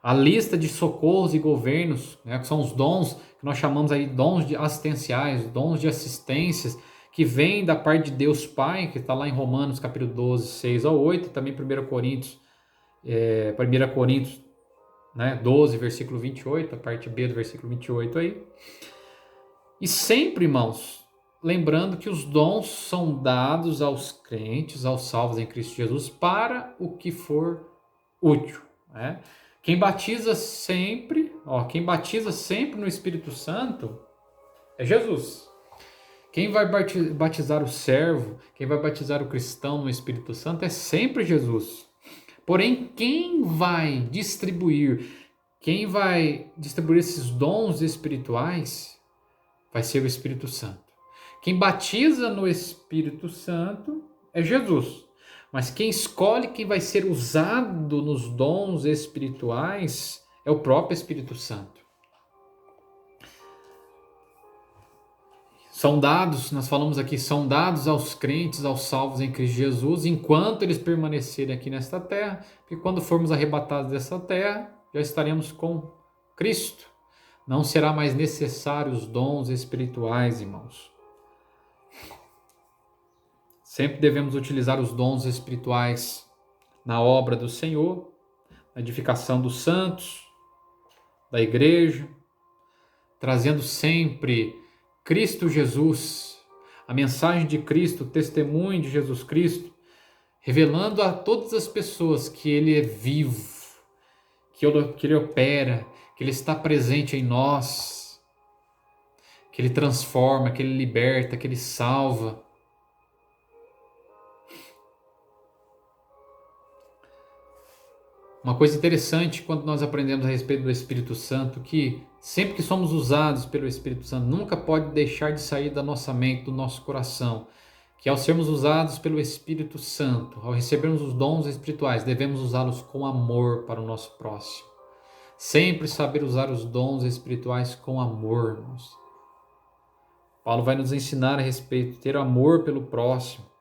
a lista de socorros e governos, né, que são os dons que nós chamamos aí dons assistenciais, dons de assistências, que vem da parte de Deus Pai, que está lá em Romanos capítulo 12, 6 ao 8, também 1 Coríntios, 1 Coríntios, né, 12, versículo 28, a parte B do versículo 28 aí. E sempre, irmãos, lembrando que os dons são dados aos crentes, aos salvos em Cristo Jesus, para o que for útil, né? Quem batiza sempre no Espírito Santo é Jesus. Quem vai batizar o servo, quem vai batizar o cristão no Espírito Santo é sempre Jesus. Porém, quem vai distribuir esses dons espirituais vai ser o Espírito Santo. Quem batiza no Espírito Santo é Jesus. Mas quem escolhe quem vai ser usado nos dons espirituais é o próprio Espírito Santo. São dados, nós falamos aqui, são dados aos crentes, aos salvos em Cristo Jesus, enquanto eles permanecerem aqui nesta terra, porque quando formos arrebatados dessa terra, já estaremos com Cristo. Não será mais necessário os dons espirituais, irmãos. Sempre devemos utilizar os dons espirituais na obra do Senhor, na edificação dos santos, da igreja, trazendo sempre Cristo Jesus, a mensagem de Cristo, o testemunho de Jesus Cristo, revelando a todas as pessoas que Ele é vivo, que Ele opera, que Ele está presente em nós, que Ele transforma, que Ele liberta, que Ele salva. Uma coisa interessante quando nós aprendemos a respeito do Espírito Santo, que sempre que somos usados pelo Espírito Santo, nunca pode deixar de sair da nossa mente, do nosso coração, que ao sermos usados pelo Espírito Santo, ao recebermos os dons espirituais, devemos usá-los com amor para o nosso próximo. Sempre saber usar os dons espirituais com amor, irmãos. Paulo vai nos ensinar a respeito de ter amor pelo próximo.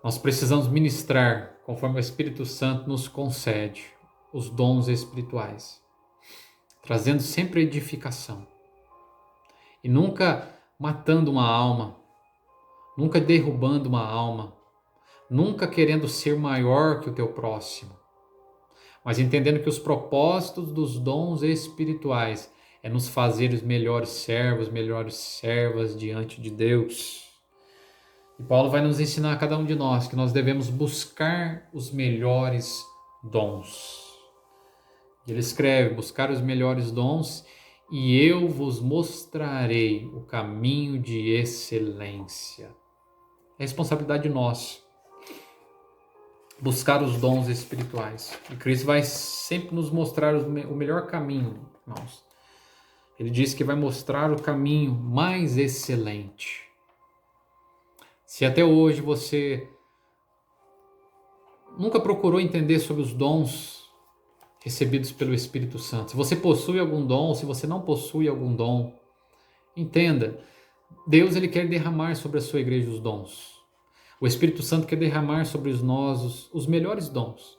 Nós precisamos ministrar, conforme o Espírito Santo nos concede, os dons espirituais, trazendo sempre edificação. E nunca matando uma alma, nunca derrubando uma alma, nunca querendo ser maior que o teu próximo, mas entendendo que os propósitos dos dons espirituais é nos fazer os melhores servos, melhores servas diante de Deus. E Paulo vai nos ensinar a cada um de nós que nós devemos buscar os melhores dons. E ele escreve, buscar os melhores dons e eu vos mostrarei o caminho de excelência. É responsabilidade nossa buscar os dons espirituais. E Cristo vai sempre nos mostrar o melhor caminho, irmãos. Ele diz que vai mostrar o caminho mais excelente. Se até hoje você nunca procurou entender sobre os dons recebidos pelo Espírito Santo, se você possui algum dom, se você não possui algum dom, entenda, Deus ele quer derramar sobre a sua igreja os dons. O Espírito Santo quer derramar sobre nós os melhores dons.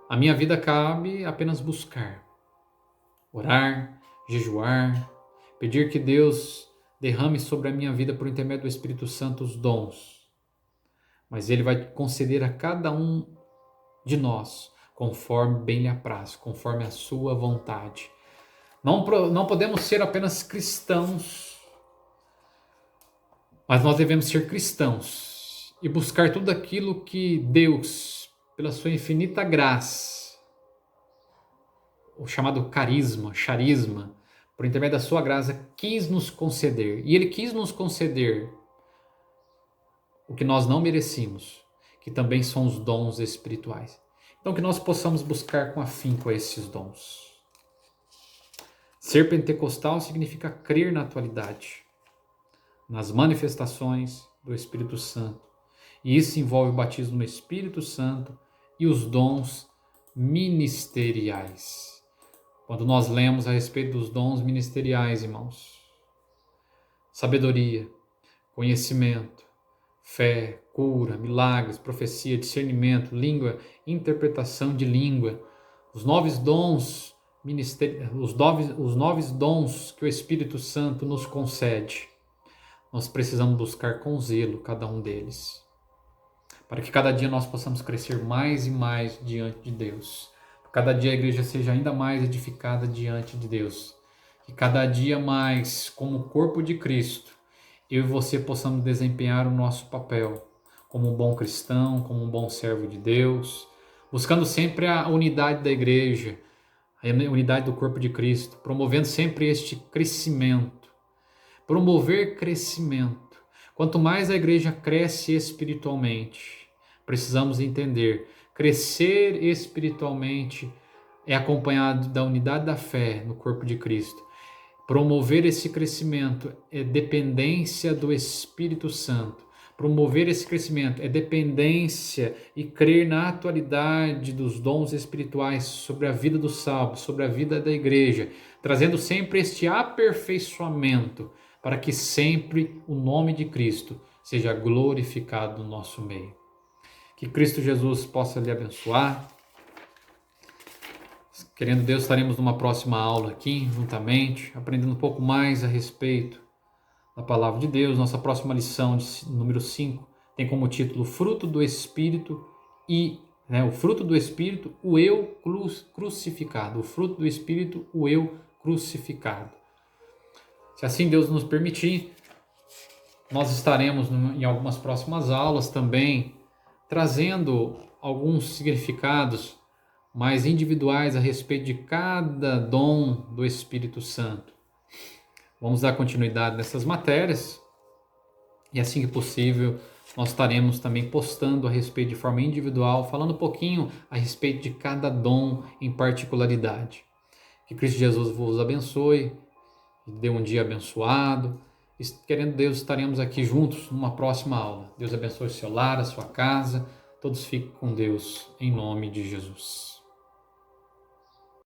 A minha vida cabe apenas buscar, orar, jejuar, pedir que Deus derrame sobre a minha vida por intermédio do Espírito Santo os dons. Mas Ele vai conceder a cada um de nós, conforme bem lhe apraz, conforme a sua vontade. Não podemos ser apenas cristãos, mas nós devemos ser cristãos e buscar tudo aquilo que Deus, pela sua infinita graça, o chamado charisma, por intermédio da sua graça, quis nos conceder. E Ele quis nos conceder o que nós não merecíamos, que também são os dons espirituais. Então que nós possamos buscar com afinco esses dons. Ser pentecostal significa crer na atualidade, nas manifestações do Espírito Santo. E isso envolve o batismo no Espírito Santo e os dons ministeriais. Quando nós lemos a respeito dos dons ministeriais, irmãos, sabedoria, conhecimento, fé, cura, milagres, profecia, discernimento, língua, interpretação de língua, os 9 dons os novos dons que o Espírito Santo nos concede, nós precisamos buscar com zelo cada um deles, para que cada dia nós possamos crescer mais e mais diante de Deus. Cada dia a igreja seja ainda mais edificada diante de Deus. Que cada dia mais, como corpo de Cristo, eu e você possamos desempenhar o nosso papel como um bom cristão, como um bom servo de Deus, buscando sempre a unidade da igreja, a unidade do corpo de Cristo, promovendo sempre este crescimento. Promover crescimento. Quanto mais a igreja cresce espiritualmente, precisamos entender, crescer espiritualmente é acompanhado da unidade da fé no corpo de Cristo. Promover esse crescimento é dependência do Espírito Santo. Promover esse crescimento é dependência e crer na atualidade dos dons espirituais sobre a vida dos salvos, sobre a vida da igreja, trazendo sempre este aperfeiçoamento para que sempre o nome de Cristo seja glorificado no nosso meio. Que Cristo Jesus possa lhe abençoar. Querendo Deus, estaremos numa próxima aula aqui, juntamente, aprendendo um pouco mais a respeito da Palavra de Deus. Nossa próxima lição, número 5, tem como título Fruto do Espírito o fruto do Espírito, o eu crucificado. O fruto do Espírito, o eu crucificado. Se assim Deus nos permitir, nós estaremos em algumas próximas aulas também trazendo alguns significados mais individuais a respeito de cada dom do Espírito Santo. Vamos dar continuidade nessas matérias e assim que possível nós estaremos também postando a respeito de forma individual, falando um pouquinho a respeito de cada dom em particularidade. Que Cristo Jesus vos abençoe, dê um dia abençoado. Querendo Deus, estaremos aqui juntos numa próxima aula. Deus abençoe o seu lar, a sua casa. Todos fiquem com Deus, em nome de Jesus.